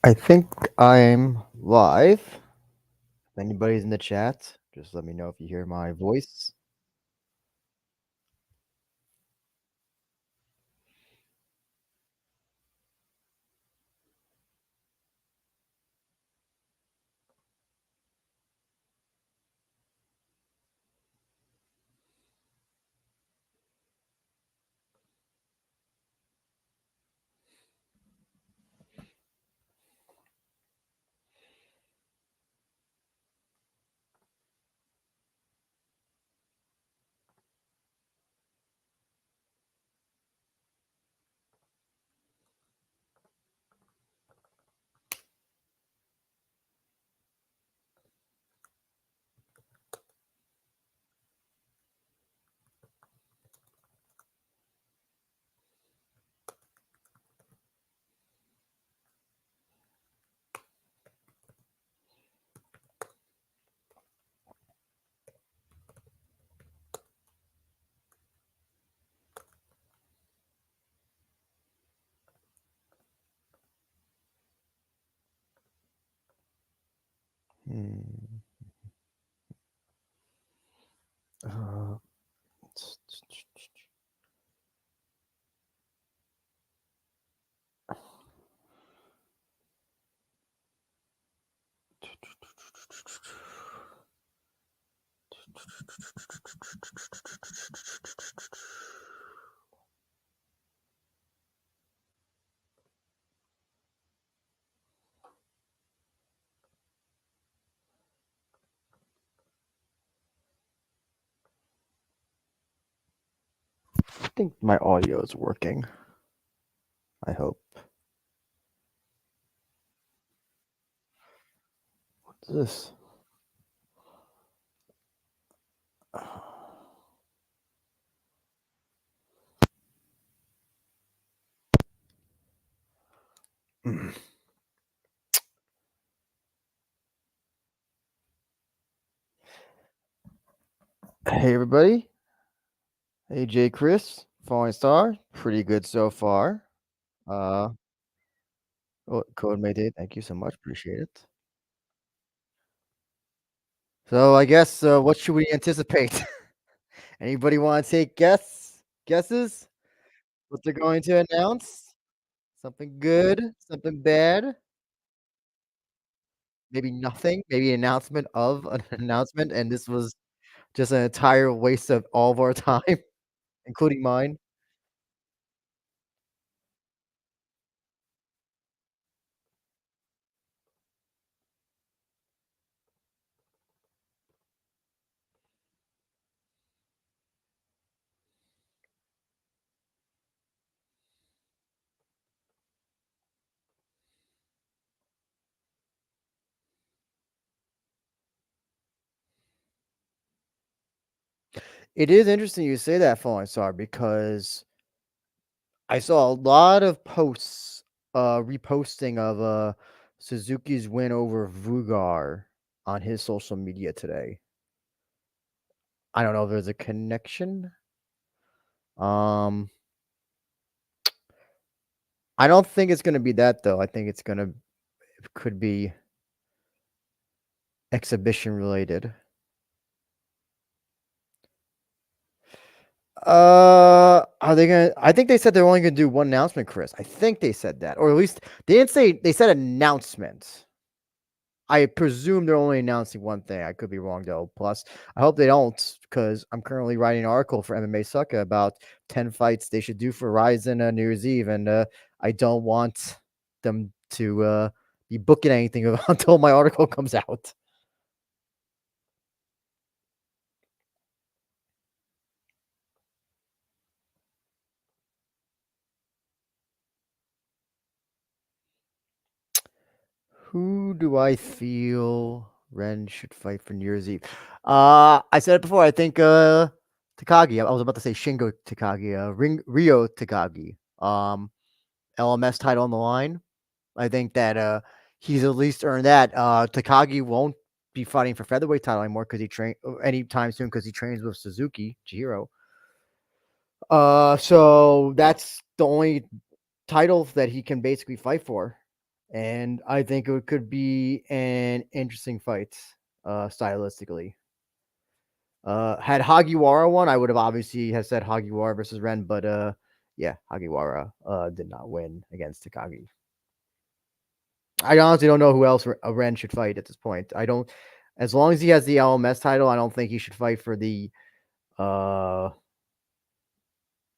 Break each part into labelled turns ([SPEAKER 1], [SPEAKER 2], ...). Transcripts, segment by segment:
[SPEAKER 1] I think I'm live. If anybody's in the chat, just let me know if you hear my voice. Hmm. Uh, I think my audio is working. I hope. What's this? Mm. Hey everybody. Hey Jay Chris. Falling Star. Pretty good so far. Uh Code May Day. Thank you so much. Appreciate it. So I guess what should we anticipate? Anybody want to take guesses? What they're going to announce? Something good, something bad, maybe nothing, maybe an announcement of an announcement, and this was just an entire waste of all of our time, including mine. It is interesting you say that, Falling Star, because I saw a lot of posts, reposting of Suzuki's win over Vugar on his social media today. I don't know if there's a connection. Um, I don't think it's gonna be that though. I think it could be exhibition related. Are they gonna? I think they said they're only gonna do one announcement, Chris. I think they said that, or at least they didn't say. They said announcement. I presume they're only announcing one thing. I could be wrong though. Plus, I hope they don't, because I'm currently writing an article for MMA Sucka about 10 fights they should do for Rizin New Year's Eve, and I don't want them to be booking anything until my article comes out. Who do I feel Ren should fight for New Year's Eve? I said it before. I think Takagi. I was about to say Shingo Takagi. Rio Takagi. LMS title on the line. I think that he's at least earned that. Takagi won't be fighting for featherweight title anymore because he train anytime soon because he trains with Suzuki Chihiro. So that's the only title that he can basically fight for, and I think it could be an interesting fight, stylistically. Had Hagiwara won, I would have obviously have said Hagiwara versus Ren, but yeah, Hagiwara did not win against Takagi. I honestly don't know who else Ren should fight at this point. I don't, as long as he has the LMS title, I don't think he should fight for uh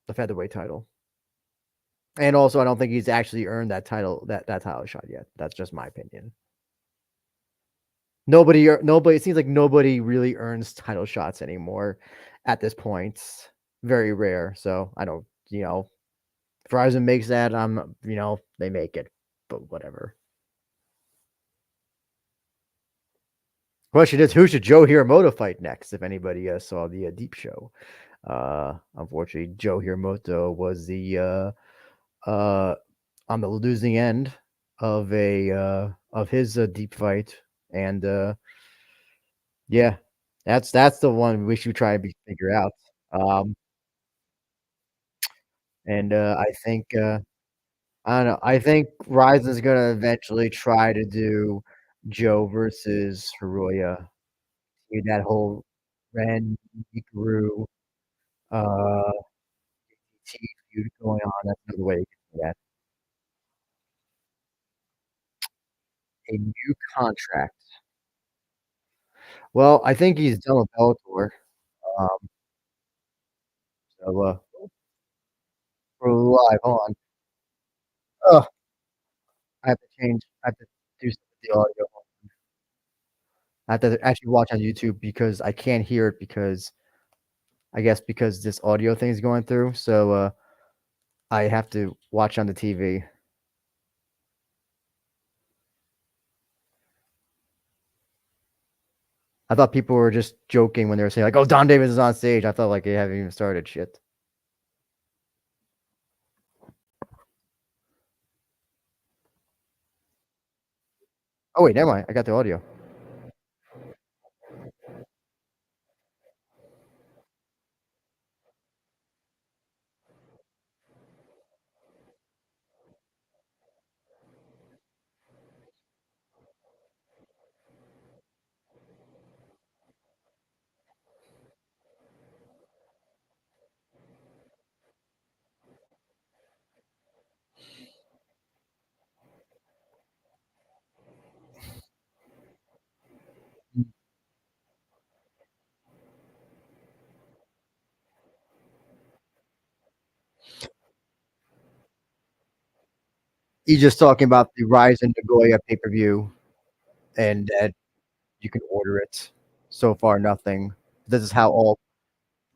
[SPEAKER 1] the featherweight title. And also, I don't think he's actually earned that title that title shot yet. That's just my opinion. Nobody. It seems like nobody really earns title shots anymore at this point. Very rare. So I don't. If Rizin makes that, they make it. But whatever. Question is, who should Joe Hiromoto fight next? If anybody saw the Deep Show, unfortunately, Joe Hiromoto was the uh, on the losing end of his deep fight, and yeah, that's the one we should try to figure out. Um, and I think I don't know. I think Risen's gonna eventually try to do Joe versus Hiroya. That whole Ren Hikaru uh feud going on. That's another way you can say that. A new contract. Well, I think he's done with Bellator. Um, so we're live. Hold on. Ugh, I have to do something with the audio. I have to actually watch on YouTube because I can't hear it because I guess because this audio thing is going through. So I have to watch on the TV. I thought people were just joking when they were saying like, "Oh, Don Davis is on stage." I thought like they haven't even started shit. Oh wait, never mind. I got the audio. He's just talking about the Rise in Nagoya pay per view and that you can order it. So far, nothing. This is how all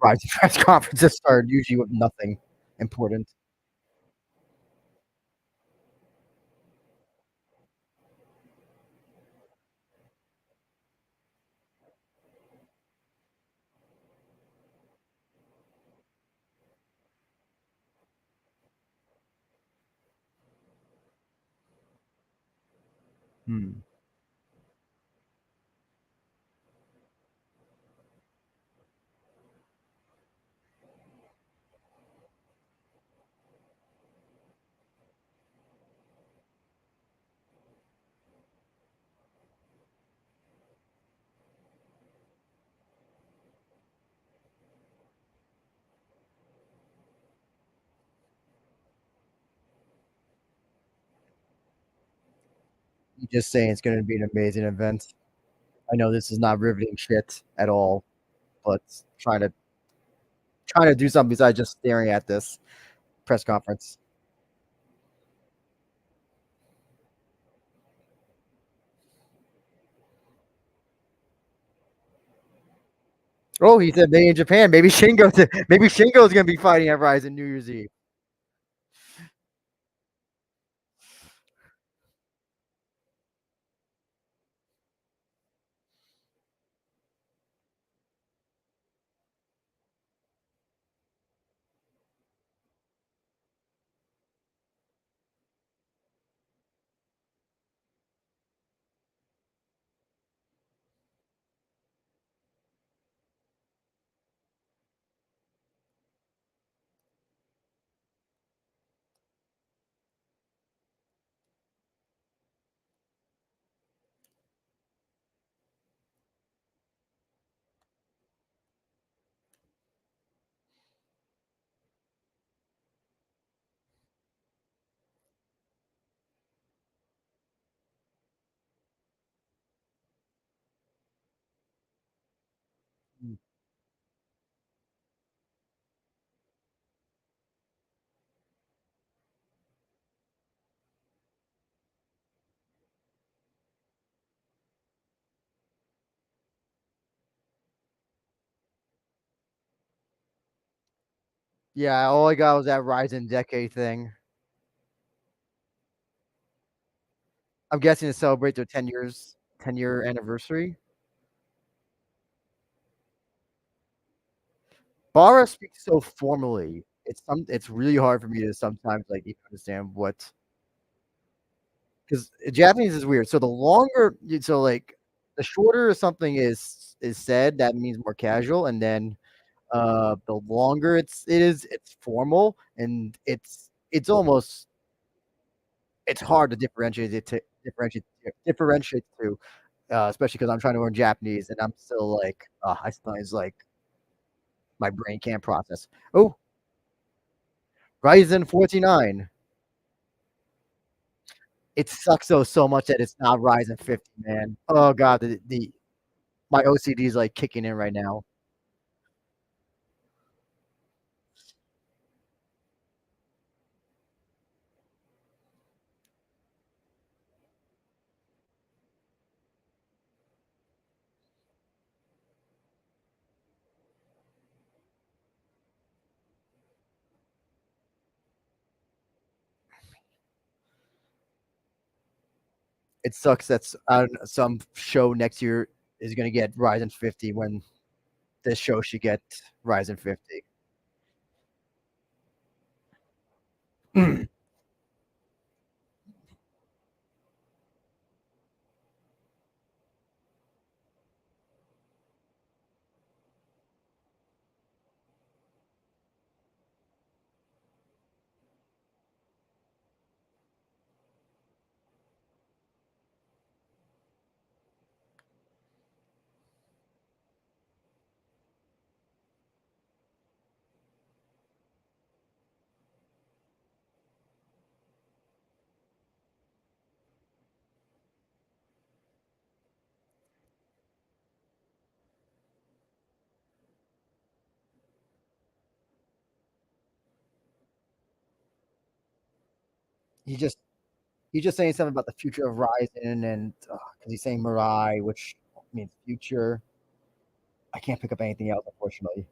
[SPEAKER 1] Rise press conferences start, usually with nothing important. Hmm. You just saying it's going to be an amazing event. I know this is not riveting shit at all, but trying to do something besides just staring at this press conference. Oh, he said made in Japan. Maybe Shingo's gonna be fighting at Rise in New Year's Eve. Mm. Yeah, all I got was that Rizin decade thing. I'm guessing to celebrate their 10-year anniversary. Bara speaks so formally. It's really hard for me to sometimes, like, even understand what 'cause Japanese is weird. So the longer so, like, the shorter something is said, that means more casual, and then, the longer it's formal, and it's almost it's hard to differentiate the 2, especially because 'cause I'm trying to learn Japanese, and I'm still like, I sometimes, like, my brain can't process. Oh, Ryzen 49. It sucks though so much that it's not Ryzen 50, man. Oh god, the my OCD is, like, kicking in right now. It sucks that some show next year is gonna get Ryzen 50 when this show should get Ryzen 50. He just he's just saying something about the future of Ryzen and, because he's saying Mirai, which means future. I can't pick up anything else, unfortunately.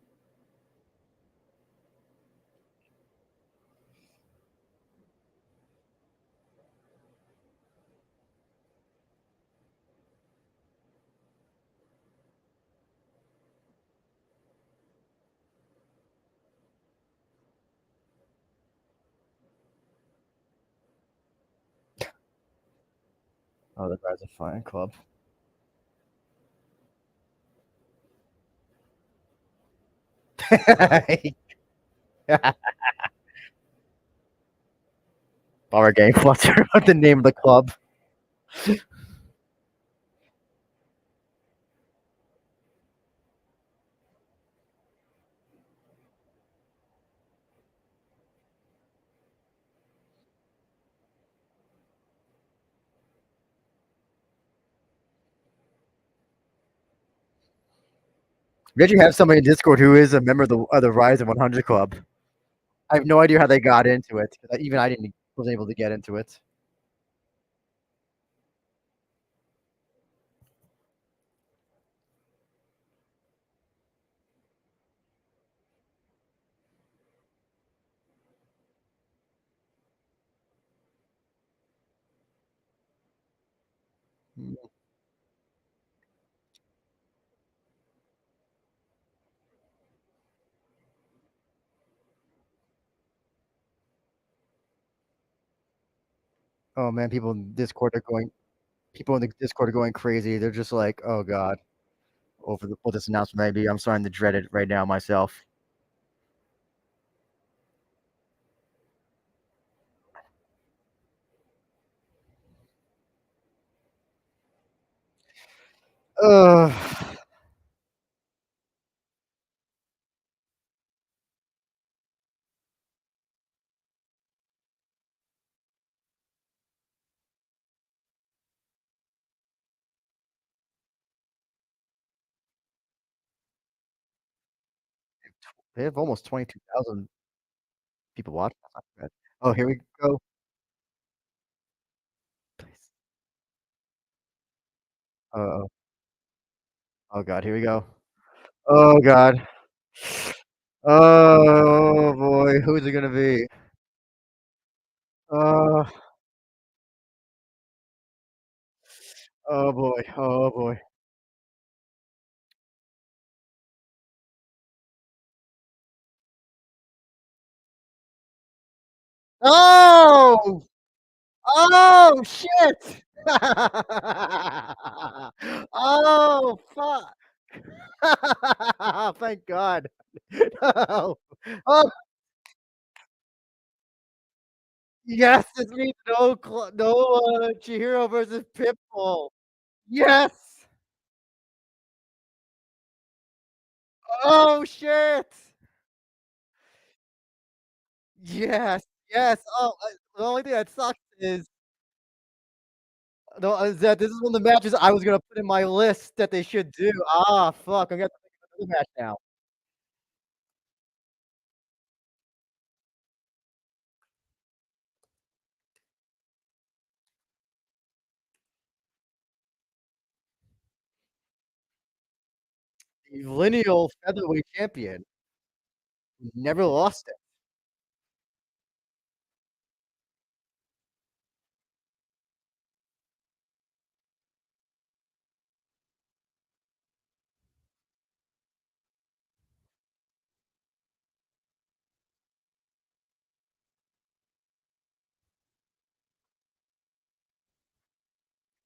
[SPEAKER 1] Oh, the Ryzen Fine Club. Our game flutter the name of the club. We actually have somebody in Discord who is a member of the Ryzen 100 club. I have no idea how they got into it. 'Cause even I didn't wasn't able to get into it. Oh man, people in the Discord are going crazy. They're just like, "Oh god," over what this announcement may be. I'm starting to dread it right now myself. Ugh. They have almost 22,000 people watching. That's not bad. Oh, here we go. Uh-oh. Oh god, here we go. Oh god. Oh boy, who's it gonna be? Uh, oh boy, oh boy. Oh! Oh, shit! Oh, fuck. Thank God. No. Oh, yes, this means Chihiro versus Pitbull. Yes! Oh, shit! Yes, yes. Oh, the only thing that sucks is no, is that this is one of the matches I was gonna put in my list that they should do. Ah, fuck, I'm gonna have to think of another match now. The lineal featherweight champion never lost it.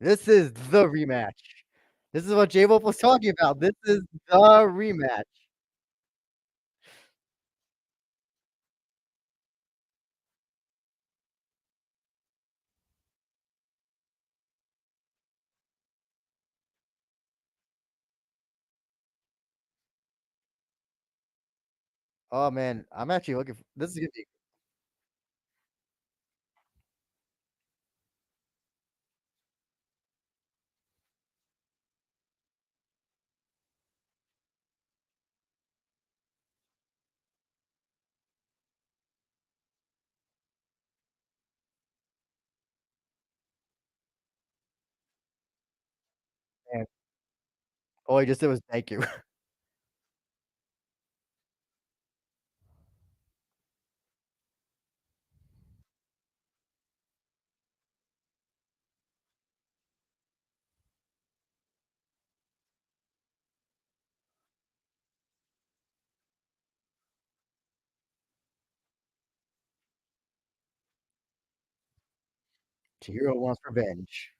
[SPEAKER 1] This is the rematch. This is what J Wolf was talking about. This is the rematch. Oh man, I'm actually looking for this is gonna be man. All he just did was thank you. Chihiro wants revenge.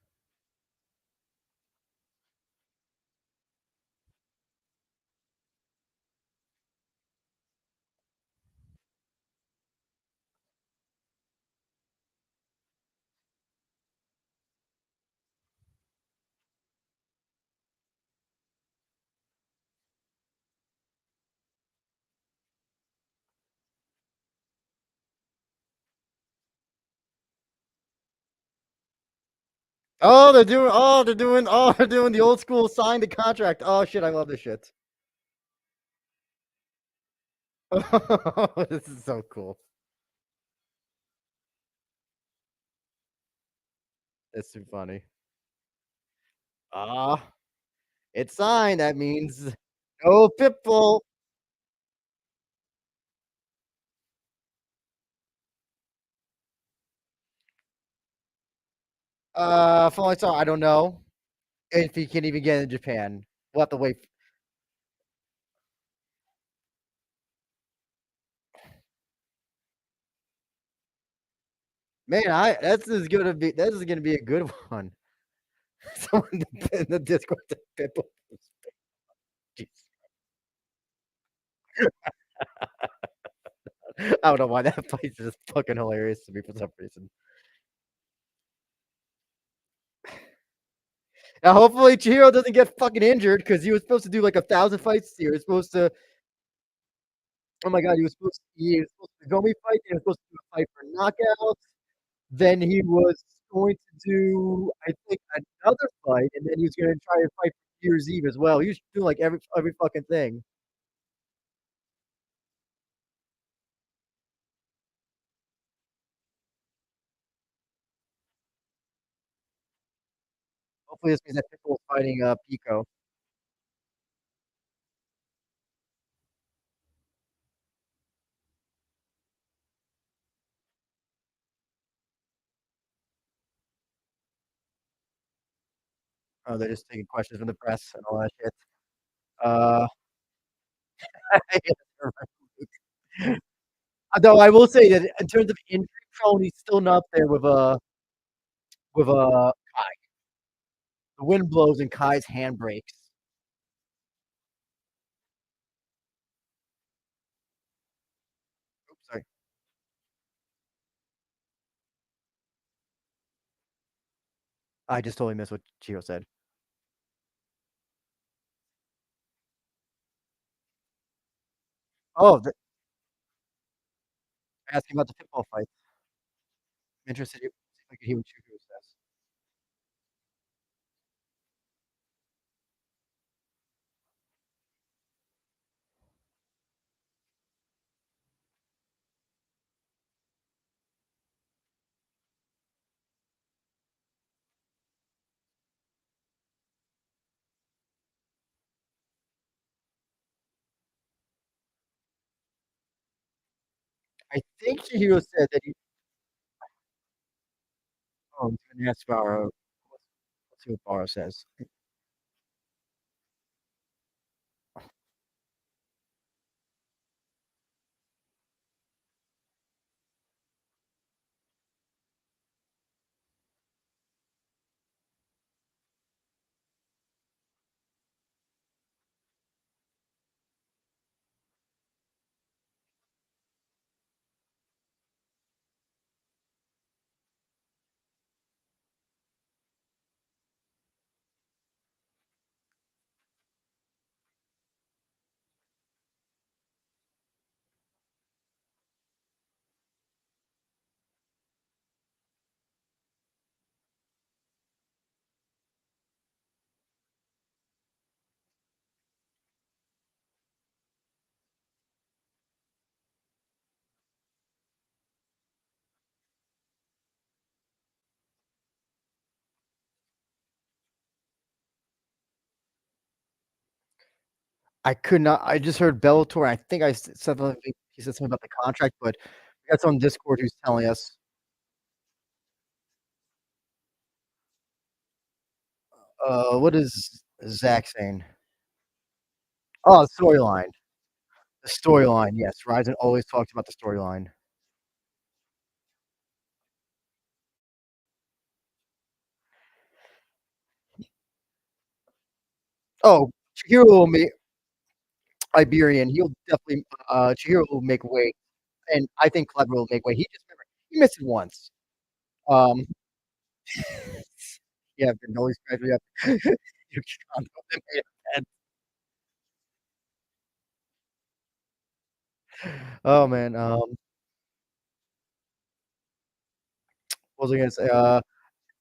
[SPEAKER 1] They're doing the old school sign the contract. Oh shit, I love this shit. This is so cool. It's too funny. Ah, it's signed. That means no Pitbull. From what I saw, I don't know if he can even get in Japan. We'll have to wait. Man, I this is gonna be a good one. Someone in the Discord said Pitbull. Jeez. I don't know why that fight is just fucking hilarious to me for some reason. Now, hopefully, Chihiro doesn't get fucking injured because he was supposed to do like 1,000 fights. He was supposed to. Oh my god, he was supposed to go me fight. He was supposed to do a fight for knockouts. Then he was going to do, I think, another fight, and then he was going to try and fight for New Year's Eve as well. He was doing like every fucking thing. Hopefully this means that Pitbull's fighting, Pico. Oh, they're just taking questions from the press and all that shit. Uh, Though I will say that in terms of injury prone, he's still not there with Kai. The wind blows and Kai's hand breaks. Oops, sorry. I just totally missed what Chio said. Oh, asking about the Pitbull fight. I'm interested to hear what Chihiro says. I think Chihiro said that he oh, he's gonna ask Barra. Let's see what Barra says. I could not. I just heard Bellator. I think said something. He said something about the contract, but we got someone on Discord who's telling us. What is Zach saying? Oh, the storyline. The storyline. Yes, Rizin always talks about the storyline. Oh, Chihiro will make Iberian. He'll definitely. Chihiro will make weight, and I think Clever will make weight. He just remember he missed it once. Um, yeah, the noise cracks me up. You can't go to main event. Oh man. What was I gonna say?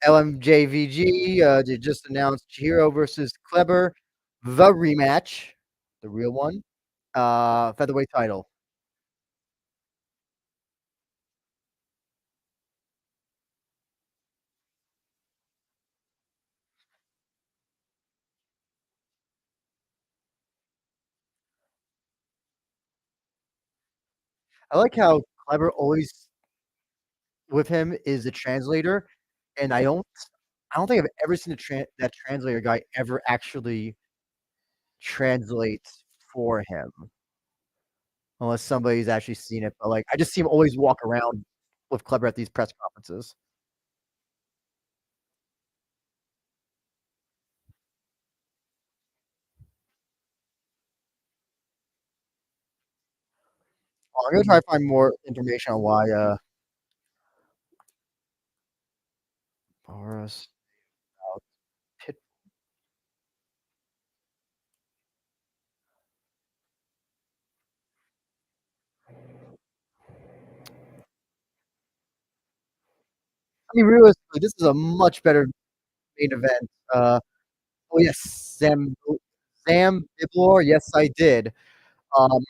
[SPEAKER 1] LMJVG they just announced Chihiro versus Kleber, the rematch, the real one, featherweight title. I like how Kleber always with him is a translator, and I don't think I've ever seen that translator guy ever actually translate for him, unless somebody's actually seen it. But like, I just see him always walk around with Kleber at these press conferences. I'm gonna try to find more information on why Boris Pit. I mean, realistically, this is a much better main event. Oh yes, Sam Bibor. Yes, I did. Um,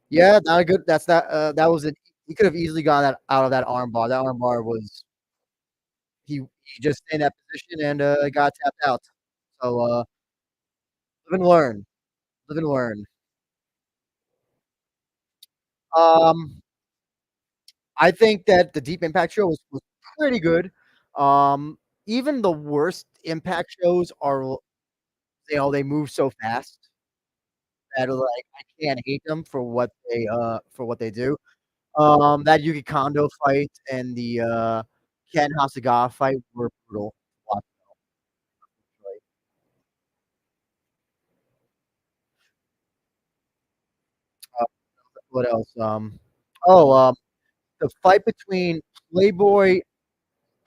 [SPEAKER 1] yeah, not a good. That's not. That was it. He could have easily gotten that out of that armbar. That armbar was he He just stayed in that position and, got tapped out. So, live and learn. Live and learn. Um, I think that the Deep Impact show was pretty good. Um, Even the worst Impact shows are they move so fast that, like, I can't hate them for what they do. That Yuki Kondo fight and the, Ken Hasegawa fight were brutal to watch, like, uh, what else? Oh, the fight between Playboy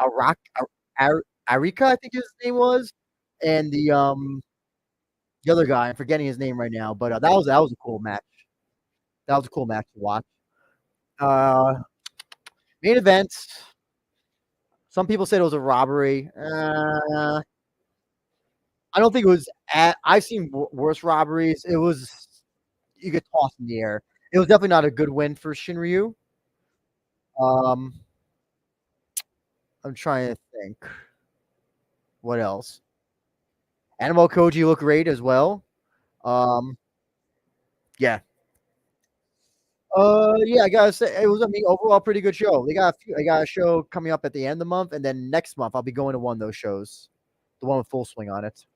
[SPEAKER 1] Arak Ar Ar Arika, I think his name was, and the other guy, I'm forgetting his name right now, but, that was a cool match. That was a cool match to watch. Uh, Main event, some people said it was a robbery. I don't think it was I've seen worse robberies. It was you get tossed in the air. It was definitely not a good win for Shinryu. Um, I'm trying to think what else. Animal Koji looked great as well. Um, yeah. Yeah, I gotta say it was a overall pretty good show. They got a show coming up at the end of the month, and then next month I'll be going to one of those shows, the one with Full Swing on it.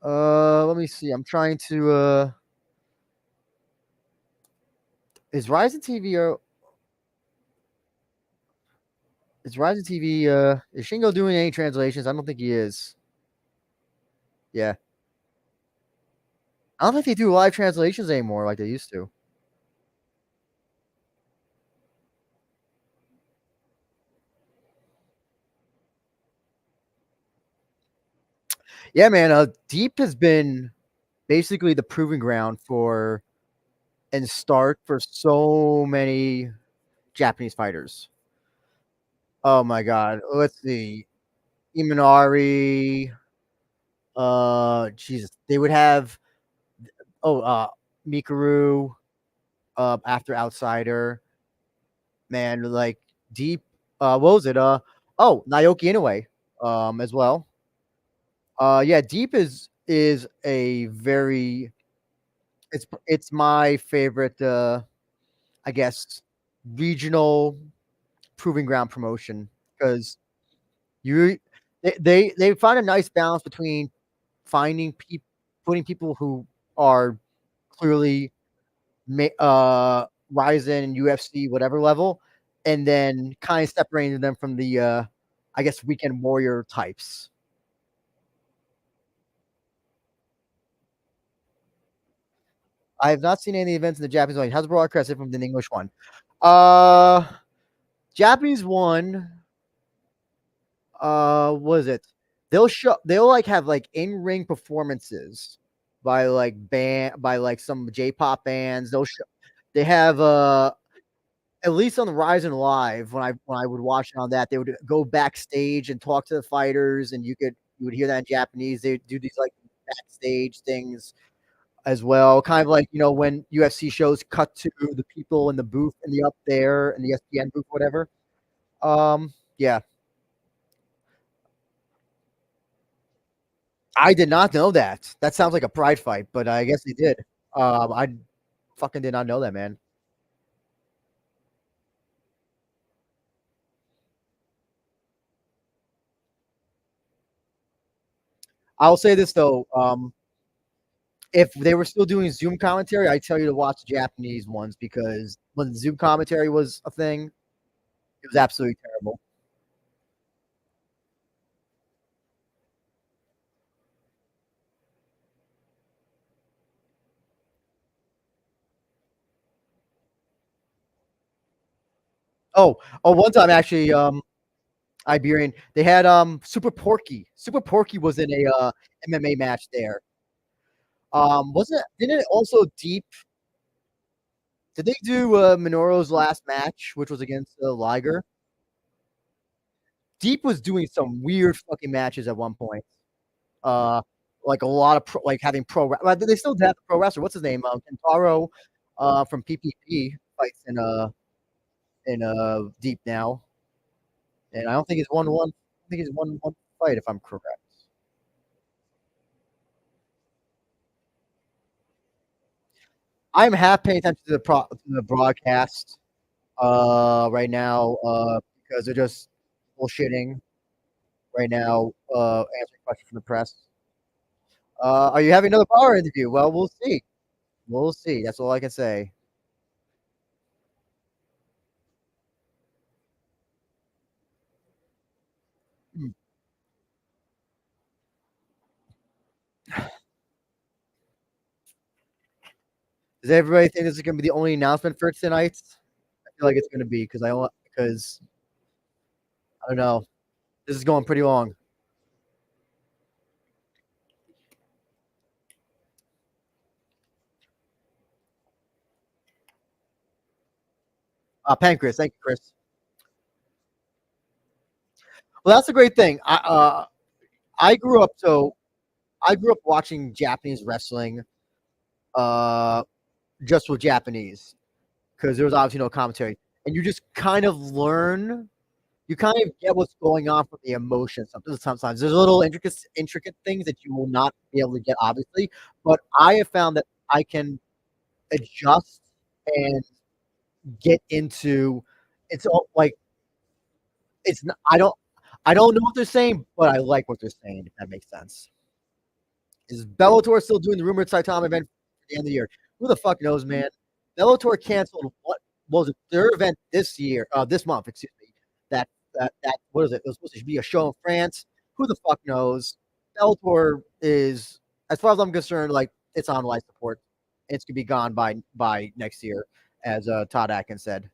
[SPEAKER 1] Let me see. I'm trying to. Is Ryzen TV is Ryzen TV? Is Shingo doing any translations? I don't think he is. Yeah, I don't think they do live translations anymore like they used to. Yeah, man. Deep has been basically the proving ground for and start for so many Japanese fighters. Oh my god. Let's see. Imanari. Jesus. They would have Mikuru. After Outsider. Man, like Deep. What was it? Naoki Inoue. As well. Yeah. Deep is a very. It's my favorite. I guess regional proving ground promotion because you they find a nice balance between finding people, putting people who are clearly Ryzen and UFC whatever level, and then kind of separating them from the I guess weekend warrior types. I have not seen any events in the Japanese one. How's the broadcast different than the English one? Uh, Japanese one. What is it? They'll like have like in-ring performances by like some J-pop bands. They have at least on the Rise and Live when I would watch it on that, they would go backstage and talk to the fighters, and you would hear that in Japanese. They do these like backstage things as well, kind of like when UFC shows cut to the people in the booth in the up there in the ESPN booth, whatever. Yeah, I did not know that. That sounds like a pride fight, but I guess they did. I fucking did not know that, man. I'll say this though, if they were still doing Zoom commentary, I tell you to watch the Japanese ones because when Zoom commentary was a thing, it was absolutely terrible. One time actually, Iberian, they had Super Porky. Super Porky was in a MMA match there. Wasn't it? Didn't it also Deep? Did they do Minoru's last match, which was against Liger? Deep was doing some weird fucking matches at one point. like a lot of like having well, they still have the pro wrestler. What's his name? Kentaro, from PPP fights in Deep now, and I don't think he's won one. I think he's won one fight if I'm correct. I'm half paying attention to to the broadcast right now because they're just bullshitting right now, answering questions from the press. Are you having another power interview? Well, we'll see. We'll see. That's all I can say. Hmm. Does everybody think this is going to be the only announcement for tonight? I feel like it's going to be because I don't know. This is going pretty long. Pancreas, thank you, Chris. Well, that's a great thing. I grew up I grew up watching Japanese wrestling, uh, just with Japanese because there was obviously no commentary, and you just kind of learn. You kind of get what's going on from the emotion. Sometimes there's little intricate things that you will not be able to get, obviously. But I have found that I can adjust and get into. It's all like it's. Not, I don't know what they're saying, but I like what they're saying. If that makes sense. Is Bellator still doing the rumored Saitama event for the end of the year? Who the fuck knows, man? Bellator canceled what was it their event this year, this month, excuse me. That what is it? It was supposed to be a show in France. Who the fuck knows? Bellator is, as far as I'm concerned, like it's on life support. It's gonna be gone by next year, as Todd Atkins said.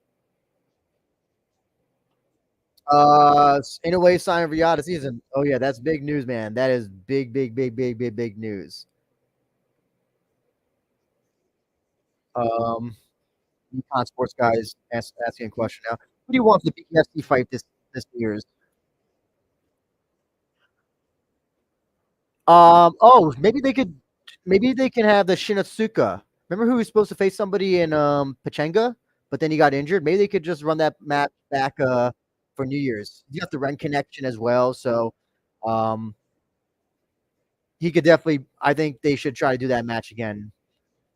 [SPEAKER 1] In a way, sign of Riyadh season. Oh yeah, that's big news, man. That is big news. Um, Econ Sports guys asking a question now. Who do you want for the PTSD fight this year's? Oh, maybe they can have the Shinotsuka. Remember who was supposed to face somebody in Pachenga, but then he got injured. Maybe they could just run that match back for New Year's. You have the Ren connection as well, so um he could definitely. I think they should try to do that match again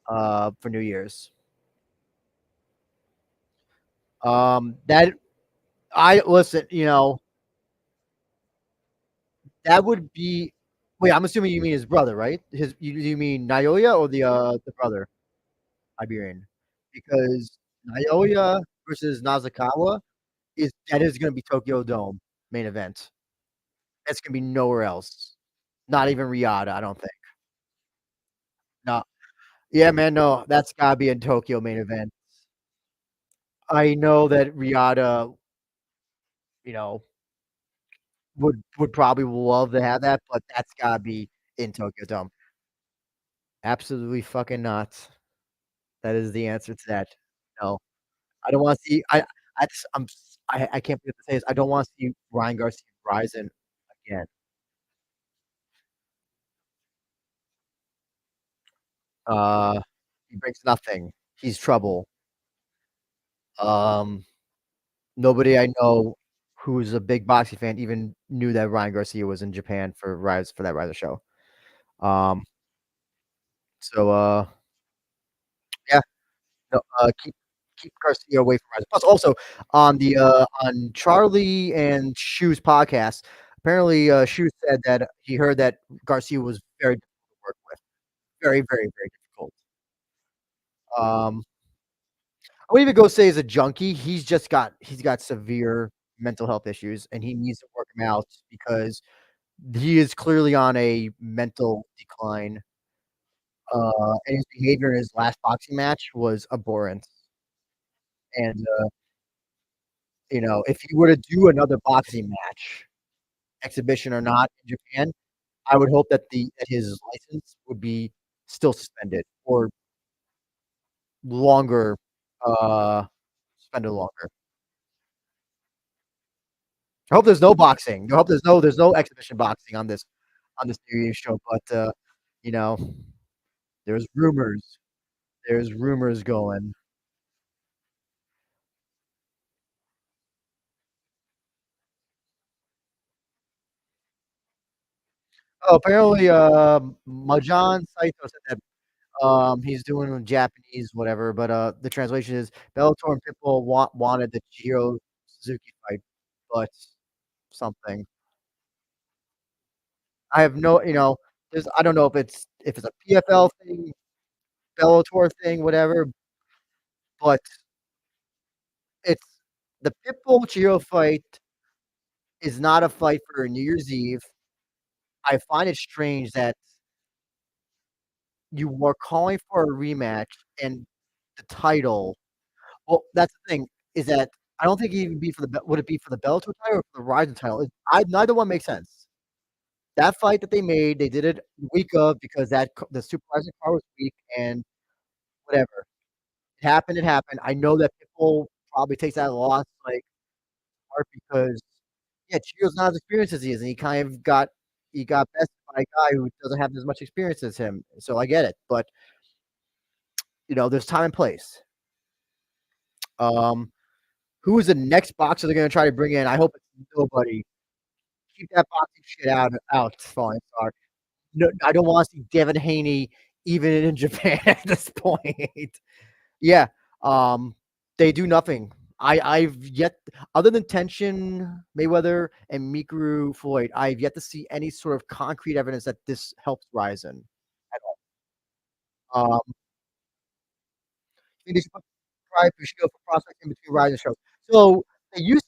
[SPEAKER 1] for New Year's. That I listen. That would be. Wait, I'm assuming you mean his brother, right? You mean Naoya or the brother Iberian? Because Naoya versus Nazakawa is going to be Tokyo Dome main event. That's going to be nowhere else. Not even Riyadh, I don't think. No, yeah, man, no, that's got to be in Tokyo main event. I know that Riyadh, you know, would probably love to have that, but that's got to be in Tokyo Dome. Absolutely fucking not. That is the answer to that. No, I don't want to see. I just, I can't believe to say this. I don't want to see Ryan Garcia Rizin again. Uh, he brings nothing. He's trouble. Um, Nobody I know who's a big boxing fan even knew that Ryan Garcia was in Japan for that Rise show. Um, so yeah, no, keep Garcia away from Rise. Plus, also on Charlie and Shu's podcast, apparently Shu said that he heard that Garcia was very difficult to work with, very difficult. Um, I would even go say he's a junkie. He's got severe mental health issues, and he needs to work them out because he is clearly on a mental decline. And his behavior in his last boxing match was abhorrent. And if he were to do another boxing match, exhibition or not, in Japan, I would hope that his license would be still suspended or longer, uh, suspended longer. I hope there's no boxing. I hope there's no exhibition boxing on this TV show. But You know, there's rumors. There's rumors going. Oh, apparently, Majan Saito said that he's doing Japanese, whatever, but, the translation is Bellator and Pitbull wanted the Chihiro Suzuki fight, but something. I have no there's I don't know if it's a PFL thing, Bellator thing, whatever, but it's the Pitbull Chihiro fight is not a fight for New Year's Eve. I find it strange that you were calling for a rematch and the title. Well, that's the thing, is that I don't think it'd even be for the Be would it be for the Bellator title or for the Rizin title? I neither one makes sense. That fight that they made, they did it the week of because the Super Rizin card was weak and whatever. It happened. I know that people probably takes that loss, like, hard because, yeah, Chiyo's not as experienced as he is, and he got bested by a guy who doesn't have as much experience as him, so I get it, but, there's time and place. Um, who is the next boxer they're gonna try to bring in? I hope it's nobody. Keep that boxing shit out, fine, sorry. No, I don't wanna see Devin Haney even in Japan at this point. Yeah, um, they do nothing. I've yet other than Tenshin Mayweather and Mikuru Floyd, I've yet to see any sort of concrete evidence that this helps Rizin at all. I think they should put Pride Shield for prospects in between Rizin shows. So they used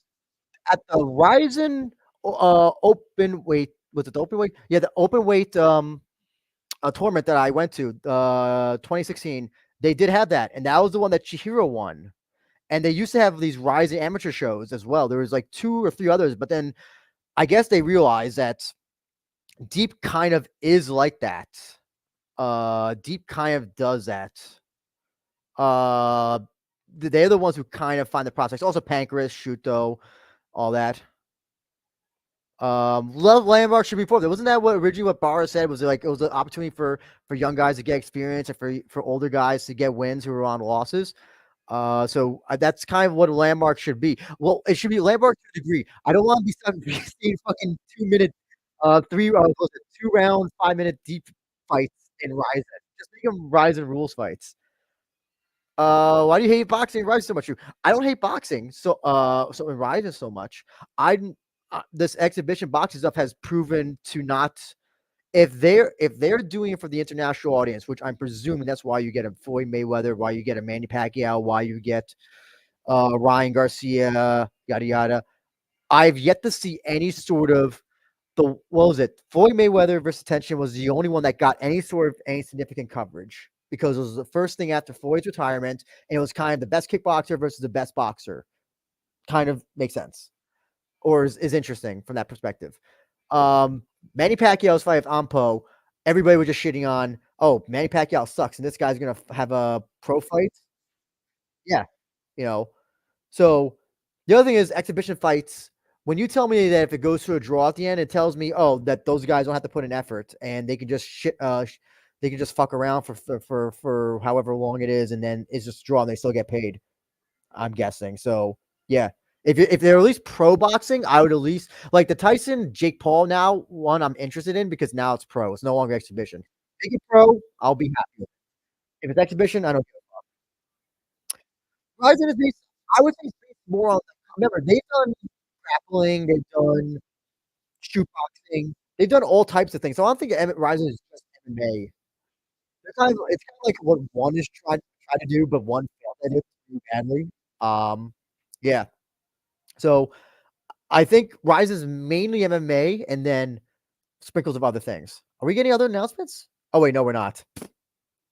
[SPEAKER 1] at the Rizin open weight was it the open weight? Yeah, the open weight a tournament that I went to, 2016. They did have that, and that was the one that Chihiro won. And they used to have these Rising amateur shows as well. There was like 2 or 3 others, but then I guess they realized that Deep kind of is like that. Deep kind of does that. Uh, they're the ones who kind of find the prospects. Also, Pancras, Shuto, all that. Love Landmark should be formed. Wasn't that what originally what Barra said? Was it like it was an opportunity for young guys to get experience and for older guys to get wins who were on losses? So that's kind of what a landmark should be. Well, it should be landmark to a degree. I don't want to be stuck seeing fucking 2 minute, 2 round, 5 minute deep fights in Ryzen. Just make them Ryzen rules fights. Why do you hate boxing and Ryzen so much? I don't hate boxing. So in Ryzen so much. I this exhibition boxing stuff has proven to not if they're doing it for the international audience, which I'm presuming that's why you get a Floyd Mayweather, why you get a Manny Pacquiao, why you get Ryan Garcia, yada yada. I've yet to see any sort of the what was it? Floyd Mayweather versus Tension was the only one that got any sort of any significant coverage because it was the first thing after Floyd's retirement, and it was kind of the best kickboxer versus the best boxer. Kind of makes sense, or is interesting from that perspective. Um, Manny Pacquiao's fight with Ampo, everybody was just shitting on, oh, Manny Pacquiao sucks, and this guy's gonna have a pro fight. Yeah, you know. So the other thing is exhibition fights. When you tell me that if it goes to a draw at the end, it tells me, oh, that those guys don't have to put in effort and they can just they can just fuck around for however long it is, and then it's just a draw and they still get paid. I'm guessing. So yeah, if they're at least pro boxing, I would at least like the Tyson Jake Paul now one I'm interested in because now it's pro. It's no longer exhibition. Make it pro, I'll be happy with it. If it's exhibition, I don't care. Ryzen is based, I would say it's based more on remember, they've done grappling, they've done shoot boxing, they've done all types of things. So I don't think Ryzen is just MMA. They're kind of it's kind of like what one is trying to do, but one failed at it too badly. Yeah. So I think Rise is mainly MMA and then sprinkles of other things. Are we getting other announcements? Oh wait, no, we're not.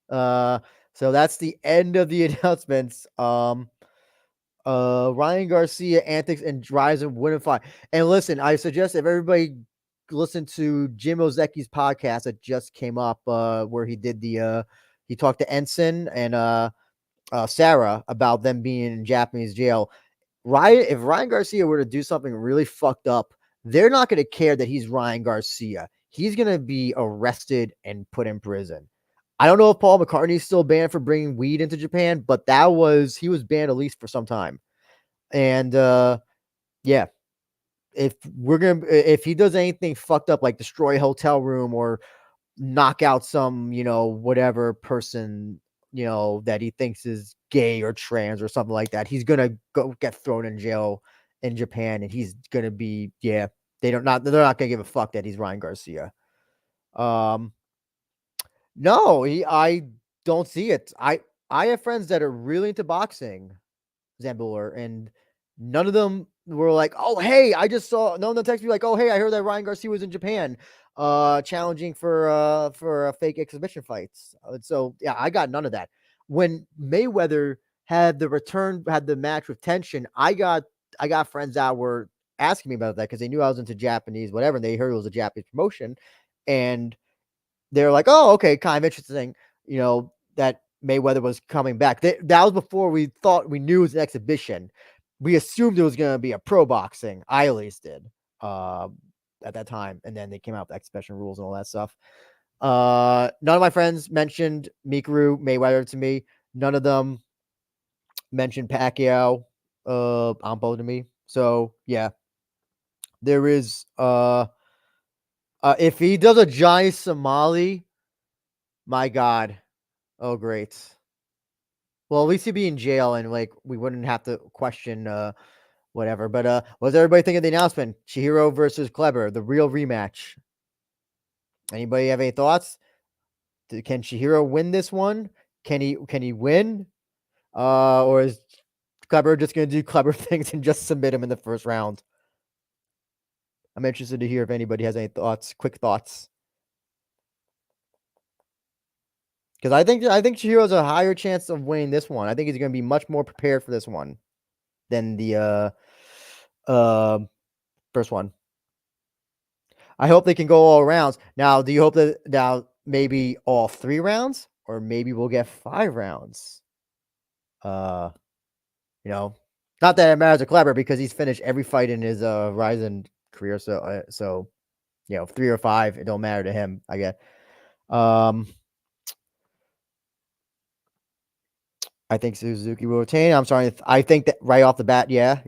[SPEAKER 1] Uh, so that's the end of the announcements. Ryan Garcia antics and Rise and wouldn't fly. And listen, I suggest if everybody listen to Jim Ozecki's podcast that just came up, where he did he talked to Ensign and Sarah about them being in Japanese jail. If Ryan Garcia were to do something really fucked up, they're not going to care that he's Ryan Garcia. he's gonna be arrested and put in prison. I don't know if Paul McCartney's still banned for bringing weed into Japan, but he was banned at least for some time. And yeah, if he does anything fucked up like destroy a hotel room or knock out some, whatever person, that he thinks is gay or trans or something like that, he's gonna go get thrown in jail in Japan, and he's gonna be they're not gonna give a fuck that he's Ryan Garcia. Um, no, I don't see it. I have friends that are really into boxing, Zambuller, and none of them were like, "Oh, hey, I just saw." None of them texted me like, "Oh, hey, I heard that Ryan Garcia was in Japan, challenging for a fake exhibition fights." So yeah, I got none of that. When Mayweather had the match with Tension, I got friends that were asking me about that because they knew I was into Japanese, whatever, and they heard it was a Japanese promotion, and they're like, "Oh, okay, kind of interesting," that Mayweather was coming back. That was before we thought we knew it was an exhibition. We assumed it was going to be a pro boxing. I at least did at that time, and then they came out with exhibition rules and all that stuff. None of my friends mentioned Mikuru Mayweather to me. None of them mentioned Pacquiao, Ampo to me. So yeah, there is. If he does a giant Somali, my God. Oh, great. Well, at least he'd be in jail and like we wouldn't have to question whatever. But what does everybody think of the announcement? Chihiro versus Kleber, the real rematch. Anybody have any thoughts? Can Chihiro win this one? Can he win? Or is Kleber just gonna do clever things and just submit him in the first round? I'm interested to hear if anybody has any thoughts, quick thoughts. Because I think Chihiro has a higher chance of winning this one. I think he's gonna be much more prepared for this one than the uh first one. I hope they can go all rounds. Now, do you hope that now maybe all 3 rounds, or maybe we'll get 5 rounds? Uh, not that it matters to Kleber because he's finished every fight in his Rizin career. So 3 or 5, it don't matter to him. I guess. Um, I think Suzuki will retain. I'm sorry. I think that right off the bat, yeah.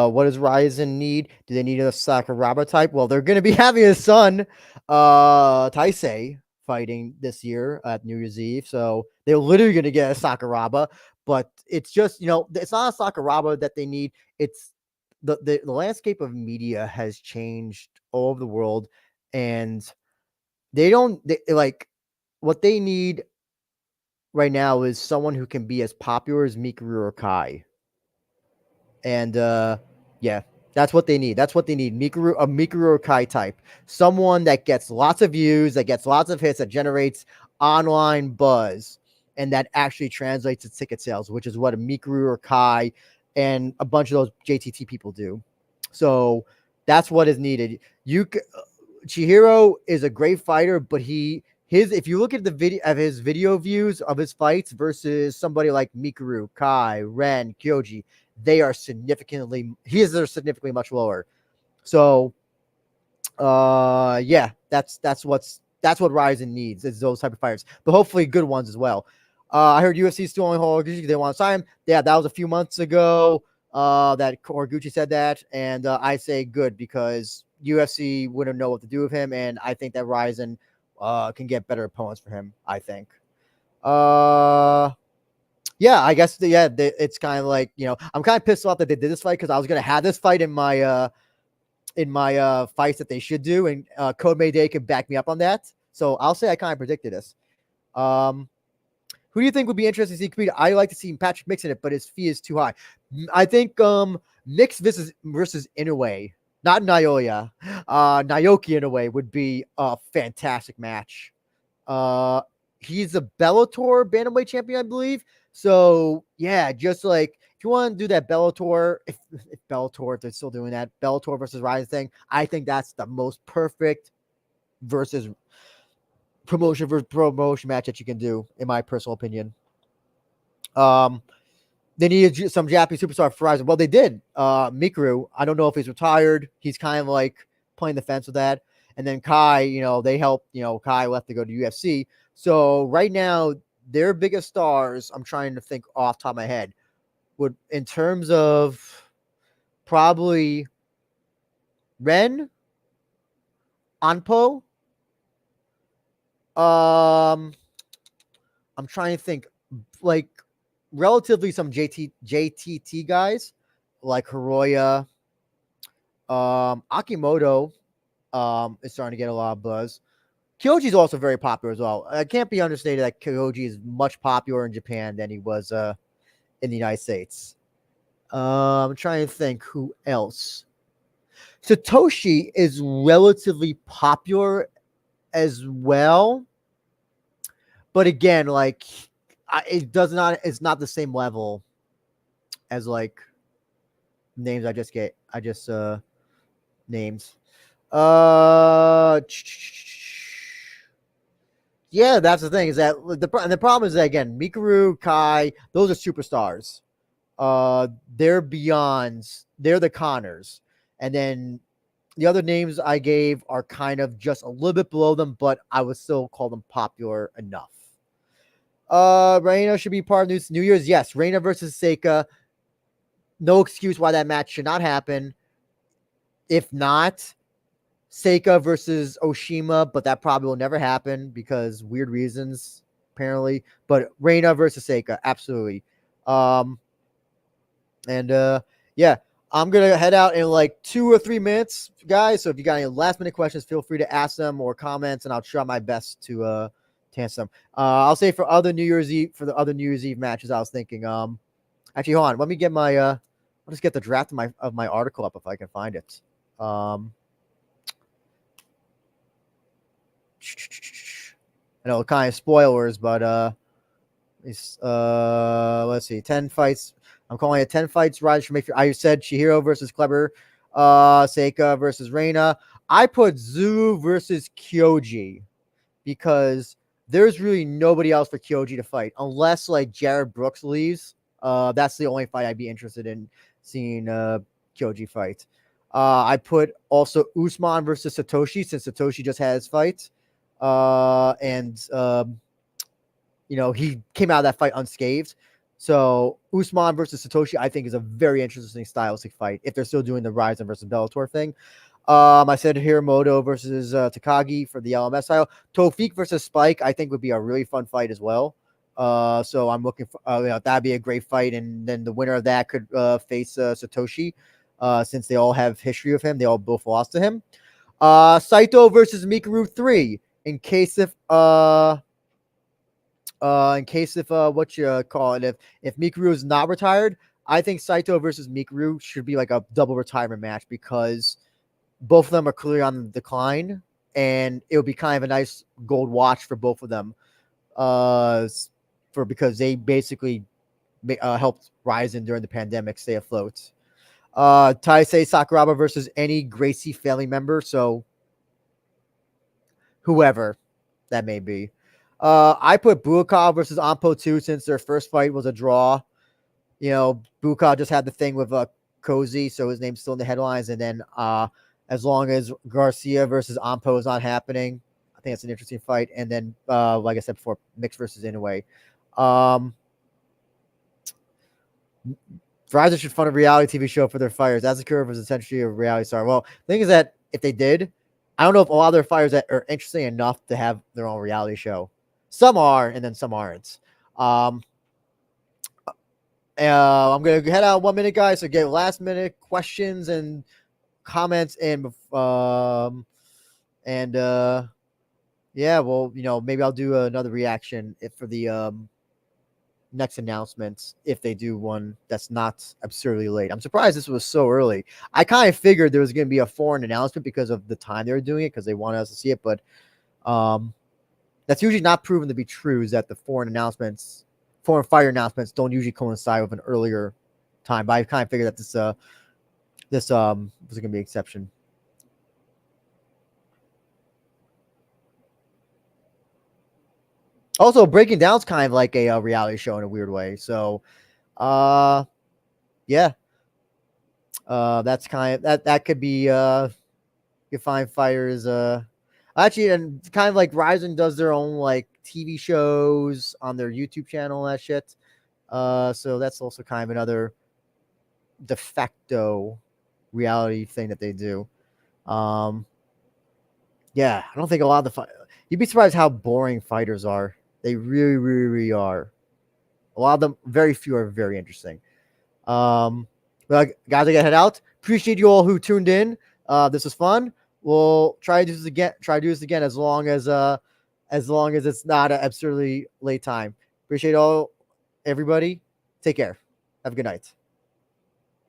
[SPEAKER 1] What does Ryzen need? Do they need a Sakuraba type? Well, they're going to be having his son, Taisei, fighting this year at New Year's Eve. So they're literally going to get a Sakuraba. But it's just, it's not a Sakuraba that they need. It's the landscape of media has changed all over the world. And what they need right now is someone who can be as popular as Mikuru or Kai. And yeah, that's what they need. That's what they need. A Mikuru or Kai type. Someone that gets lots of views, that gets lots of hits, that generates online buzz, and that actually translates to ticket sales, which is what a Mikuru or Kai and a bunch of those JTT people do. So that's what is needed. Chihiro is a great fighter, but if you look at his video views of his fights versus somebody like Mikuru, Kai, Ren, Kyoji, they're significantly much lower. So yeah, that's what Ryzen needs, is those type of fighters, but hopefully good ones as well. I heard UFC still only Horiguchi. They want to sign him. Yeah, that was a few months ago. That Horiguchi said that, and I say good because UFC wouldn't know what to do with him, and I think that Ryzen can get better opponents for him. I think. Yeah, I guess it's kind of like I'm kind of pissed off that they did this fight because I was gonna have this fight in my fights that they should do, and Code Mayday can back me up on that. So I'll say I kind of predicted this. Who do you think would be interesting to see compete? I like to see Patrick Mix in it, but his fee is too high. I think Mix versus Inoue, not Naoya, Naoki Inoue would be a fantastic match. He's a Bellator bantamweight champion, I believe. So yeah, just like if you want to do that Bellator, if they're still doing that Bellator versus Rise thing, I think that's the most perfect versus promotion match that you can do, in my personal opinion. They needed some Japanese superstar for Rise. Well, they did. Mikuru, I don't know if he's retired. He's kind of like playing the fence with that. and then Kai, they helped. Kai left to go to UFC. So right now, their biggest stars, I'm trying to think off the top of my head, would in terms of probably Ren, Anpo. I'm trying to think like relatively some JTT guys like Hiroya, Akimoto is starting to get a lot of buzz. Kyoji is also very popular as well. It can't be understated that Kyoji is much popular in Japan than he was in the United States. I'm trying to think who else. Satoshi is relatively popular as well, but again, like it's not the same level as like names I just names. Yeah, that's the thing is that the problem is that again, Mikuru, Kai, those are superstars. They're beyonds. They're the Connors, and then the other names I gave are kind of just a little bit below them, but I would still call them popular enough. Reina should be part of New Year's. Yes, Reina versus Seika. No excuse why that match should not happen. If not, Seika versus Oshima, but that probably will never happen because weird reasons, apparently. But Reina versus Seika, absolutely. Um, and yeah, I'm gonna head out in like 2 or 3 minutes, guys. So if you got any last minute questions, feel free to ask them or comments, and I'll try my best to answer them. I'll say for the other New Year's Eve matches, I was thinking. Actually, hold on. Let me get my. I'll just get the draft of my article up if I can find it. I know kind of spoilers, but let's see, 10 fights. I'm calling it 10 fights. Rise from I said Chihiro versus Kleber, Seika versus Reina. I put Zulu versus Kyoji because there's really nobody else for Kyoji to fight unless like Jared Brooks leaves. That's the only fight I'd be interested in seeing Kyoji fight. I put also Usman versus Satoshi since Satoshi just had his fight. And he came out of that fight unscathed. So Usman versus Satoshi, I think, is a very interesting stylistic fight if they're still doing the Rizin versus Bellator thing. I said Hiramoto versus Takagi for the LMS title. Tofik versus Spike, I think, would be a really fun fight as well. So I'm looking for that'd be a great fight, and then the winner of that could face Satoshi, since they all have history of him. They all both lost to him. Saito versus Mikuru 3 in case if what you call it, if Mikuru is not retired, I think Saito versus Mikuru should be like a double retirement match because both of them are clearly on the decline, and it would be kind of a nice gold watch for both of them, because they basically helped Rizin during the pandemic stay afloat. Taisei Sakuraba versus any Gracie family member, so whoever that may be. I put Buakaw versus Ampo 2 since their first fight was a draw. Buakaw just had the thing with Cozy, so his name's still in the headlines. And then as long as Garcia versus Ampo is not happening, I think that's an interesting fight. And then, like I said before, Mix versus Inoue. Verizon should fund a reality TV show for their fighters. Azakura was essentially a reality star. Well, the thing is that if they did, I don't know if a lot of their fighters that are interesting enough to have their own reality show. Some are, and then some aren't. I'm gonna head out 1 minute, guys. So get last minute questions and comments and yeah, well, maybe I'll do another reaction for the next announcements if they do one that's not absurdly late. I'm surprised this was so early. I kind of figured there was going to be a foreign announcement because of the time they were doing it because they wanted us to see it, but that's usually not proven to be true. Is that the foreign fighter announcements don't usually coincide with an earlier time. But I kind of figured that this was going to be an exception. Also, Breaking Down's kind of like a reality show in a weird way. So, yeah, that's kind of that could be You can find fighters. Actually, and kind of like Rizin does their own like TV shows on their YouTube channel and that shit. So that's also kind of another de facto reality thing that they do. Yeah, I don't think a lot of the you'd be surprised how boring fighters are. They really, really, really are. A lot of them, very few are very interesting. But guys, I gotta head out. Appreciate you all who tuned in. This was fun. We'll try to do this again. Try to do this again as long as it's not an absurdly late time. Appreciate all everybody. Take care. Have a good night.